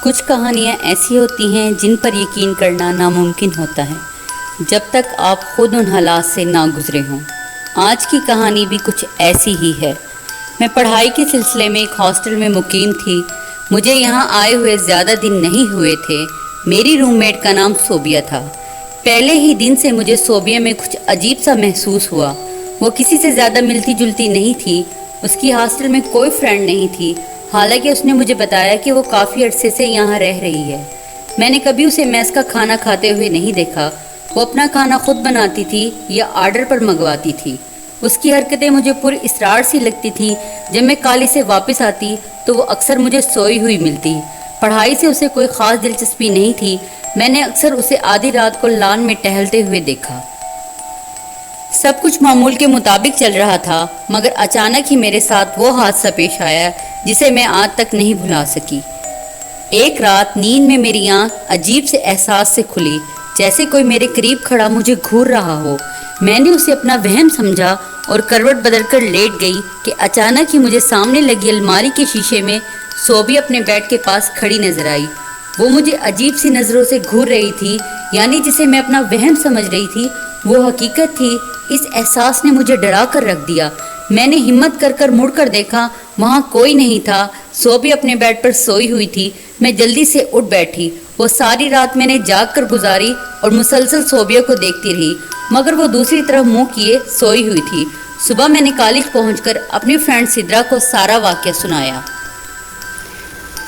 کچھ کہانیاں ایسی ہوتی ہیں جن پر یقین کرنا ناممکن ہوتا ہے جب تک آپ خود ان حالات سے نہ گزرے ہوں۔ آج کی کہانی بھی کچھ ایسی ہی ہے۔ میں پڑھائی کے سلسلے میں ایک ہاسٹل میں مقیم تھی۔ مجھے یہاں آئے ہوئے زیادہ دن نہیں ہوئے تھے۔ میری روم میٹ کا نام صوبیہ تھا۔ پہلے ہی دن سے مجھے صوبیہ میں کچھ عجیب سا محسوس ہوا۔ وہ کسی سے زیادہ ملتی جلتی نہیں تھی۔ اس کی ہاسٹل میں کوئی فرینڈ نہیں تھی، حالانکہ اس نے مجھے بتایا کہ وہ کافی عرصے سے یہاں رہ رہی ہے۔ میں نے کبھی اسے میس کا کھانا کھاتے ہوئے نہیں دیکھا۔ وہ اپنا کھانا خود بناتی تھی یا آرڈر پر منگواتی تھی۔ اس کی حرکتیں مجھے پر اسرار سی لگتی تھیں۔ جب میں کالج سے واپس آتی تو وہ اکثر مجھے سوئی ہوئی ملتی۔ پڑھائی سے اسے کوئی خاص دلچسپی نہیں تھی۔ میں نے اکثر اسے آدھی رات کو لان میں ٹہلتے ہوئے دیکھا۔ سب کچھ معمول کے مطابق چل رہا تھا، مگر اچانک ہی میرے ساتھ وہ حادثہ پیش آیا جسے میں آج تک نہیں بھلا سکی۔ ایک رات نیند میں میری آنکھ عجیب سے احساس سے کھلی، جیسے کوئی میرے قریب کھڑا مجھے گھور رہا ہو۔ میں نے اسے اپنا وہم سمجھا اور کروٹ بدل کر لیٹ گئی کہ اچانک ہی مجھے سامنے لگی الماری کے شیشے میں صوبیہ اپنے بیڈ کے پاس کھڑی نظر آئی۔ وہ مجھے عجیب سی نظروں سے گھور رہی تھی، یعنی جسے میں اپنا وہم سمجھ رہی تھی وہ حقیقت تھی۔ اس احساس نے مجھے ڈرا کر رکھ دیا۔ میں نے ہمت کر مڑ کر دیکھا، وہاں کوئی نہیں تھا۔ صوبیہ اپنے بیڈ پر سوئی ہوئی تھی۔ میں جلدی سے اٹھ بیٹھی۔ وہ ساری رات میں نے جاگ کر گزاری اور مسلسل صوبیہ کو دیکھتی رہی، مگر وہ دوسری طرف منہ کیے سوئی ہوئی تھی۔ صبح میں نے کالج پہنچ کر اپنی فرینڈ سدرا کو سارا واقعہ سنایا۔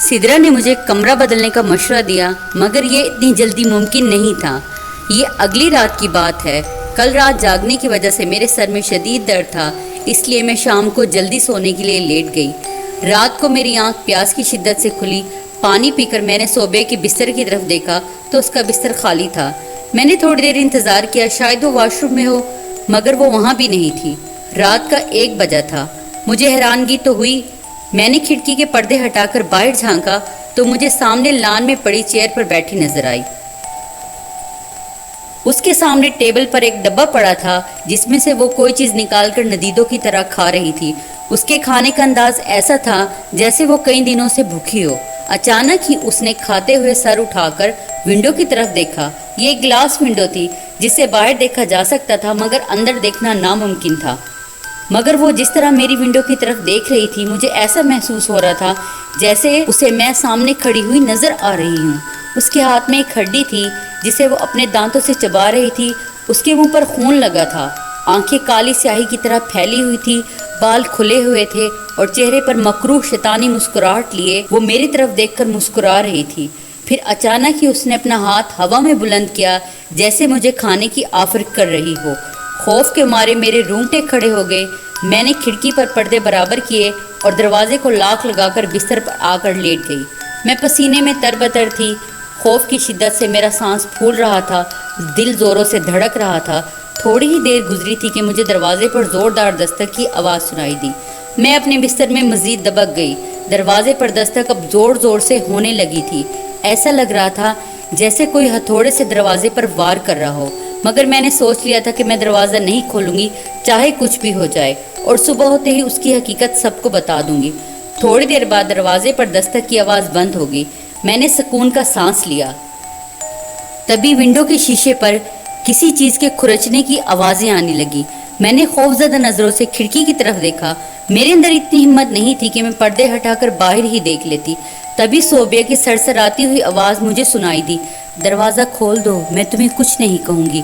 سدرا نے مجھے کمرہ بدلنے کا مشورہ دیا، مگر یہ اتنی جلدی ممکن نہیں تھا۔ یہ اگلی رات کی بات ہے۔ کل رات جاگنے کی وجہ سے میرے سر میں شدید درد تھا، اس لیے میں شام کو جلدی سونے کے لیے لیٹ گئی۔ رات کو میری آنکھ پیاس کی شدت سے کھلی۔ پانی پی کر میں نے صوبیہ کے بستر کی طرف دیکھا تو اس کا بستر خالی تھا۔ میں نے تھوڑی دیر انتظار کیا، شاید وہ واش روم میں ہو، مگر وہ وہاں بھی نہیں تھی۔ رات کا 1 بجا تھا۔ مجھے حیرانگی تو ہوئی۔ میں نے کھڑکی کے پردے ہٹا کر باہر جھانکا تو مجھے سامنے لان میں پڑی چیئر پر بیٹھی نظر آئی۔ اس کے سامنے ٹیبل پر ایک ڈبہ پڑا تھا جس میں سے وہ کوئی چیز نکال کر ندیدوں کی طرح کھا رہی تھی۔ اس کے کھانے کا انداز ایسا تھا جیسے وہ کئی دنوں سے بھوکی ہو۔ اچانک ہی اس نے کھاتے ہوئے سر اٹھا کر ونڈو کی طرف دیکھا۔ یہ ایک گلاس ونڈو تھی جس سے باہر دیکھا جا سکتا تھا، مگر اندر دیکھنا ناممکن تھا۔ مگر وہ جس طرح میری ونڈو کی طرف دیکھ رہی تھی، مجھے ایسا محسوس ہو رہا تھا جیسے اسے میں سامنے کھڑی ہوئی نظر آ رہی ہوں۔ اس کے ہاتھ میں ایک ہڈی تھی جسے وہ اپنے دانتوں سے چبا رہی تھی۔ اس کے منہ پر خون لگا تھا، آنکھیں کالی سیاہی کی طرح پھیلی ہوئی تھی، بال کھلے ہوئے تھے اور چہرے پر مکروہ شیطانی مسکراہٹ لیے وہ میری طرف دیکھ کر مسکرا رہی تھی۔ پھر اچانک ہی اس نے اپنا ہاتھ ہوا میں بلند کیا جیسے مجھے کھانے کی آفر کر رہی ہو۔ خوف کے مارے میرے رونگٹے کھڑے ہو گئے۔ میں نے کھڑکی پر پردے برابر کیے اور دروازے کو لاک لگا کر بستر پر آ کر لیٹ گئی۔ میں پسینے میں تربتر تھی۔ خوف کی شدت سے میرا سانس پھول رہا تھا، دل زوروں سے دھڑک رہا تھا۔ تھوڑی ہی دیر گزری تھی کہ مجھے دروازے پر زوردار دستک کی آواز سنائی دی۔ میں اپنے بستر میں مزید دبک گئی۔ دروازے پر دستک اب زور زور سے ہونے لگی تھی۔ ایسا لگ رہا تھا جیسے کوئی ہتھوڑے سے دروازے پر وار کر رہا ہو، مگر میں نے سوچ لیا تھا کہ میں دروازہ نہیں کھولوں گی چاہے کچھ بھی ہو جائے، اور صبح ہوتے ہی اس کی حقیقت سب کو بتا دوں گی۔ تھوڑی دیر بعد دروازے پر دستک کی آواز بند ہو گئی۔ میں نے سکون کا سانس لیا۔ تبھی ونڈو کے شیشے پر کسی چیز کے کھرچنے کی آوازیں آنے لگی۔ میں نے خوفزدہ نظروں سے کھڑکی کی طرف دیکھا۔ میرے اندر اتنی ہمت نہیں تھی کہ میں پردے ہٹا کر باہر ہی دیکھ لیتی۔ تبھی صوبیہ کی سرسراتی ہوئی آواز مجھے سنائی دی، دروازہ کھول دو، میں تمہیں کچھ نہیں کہوں گی۔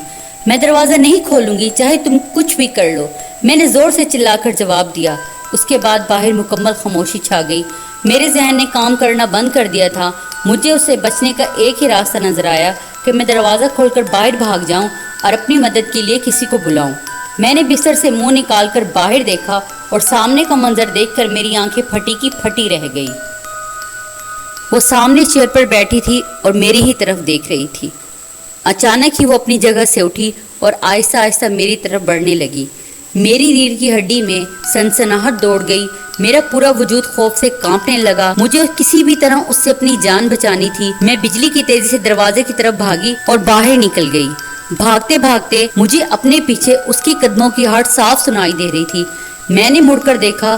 میں دروازہ نہیں کھولوں گی چاہے تم کچھ بھی کر لو، میں نے زور سے چلا کر جواب دیا۔ اس کے بعد باہر مکمل خاموشی چھا گئی۔ میرے ذہن نے کام کرنا بند کر دیا تھا۔ مجھے اس سے بچنے کا ایک ہی راستہ نظر آیا کہ میں دروازہ کھول کر باہر بھاگ جاؤں اور اپنی مدد کے لیے کسی کو بلاؤں۔ میں نے بستر سے منہ نکال کر باہر دیکھا اور سامنے کا منظر دیکھ کر میری آنکھیں پھٹی کی پھٹی رہ گئی۔ وہ سامنے چیئر پر بیٹھی تھی اور میری ہی طرف دیکھ رہی تھی۔ اچانک ہی وہ اپنی جگہ سے اٹھی اور آہستہ آہستہ میری طرف بڑھنے لگی۔ میری ریڑھ کی ہڈی میں سنسناہٹ دوڑ گئی۔ میرا پورا وجود خوف سے کانپنے لگا۔ مجھے کسی بھی طرح اس سے اپنی جان بچانی تھی۔ میں بجلی کی تیزی سے دروازے کی طرف بھاگی اور باہر نکل گئی۔ بھاگتے بھاگتے مجھے اپنے پیچھے اس کی قدموں کی آہٹ صاف سنائی دے رہی تھی۔ میں نے مڑ کر دیکھا،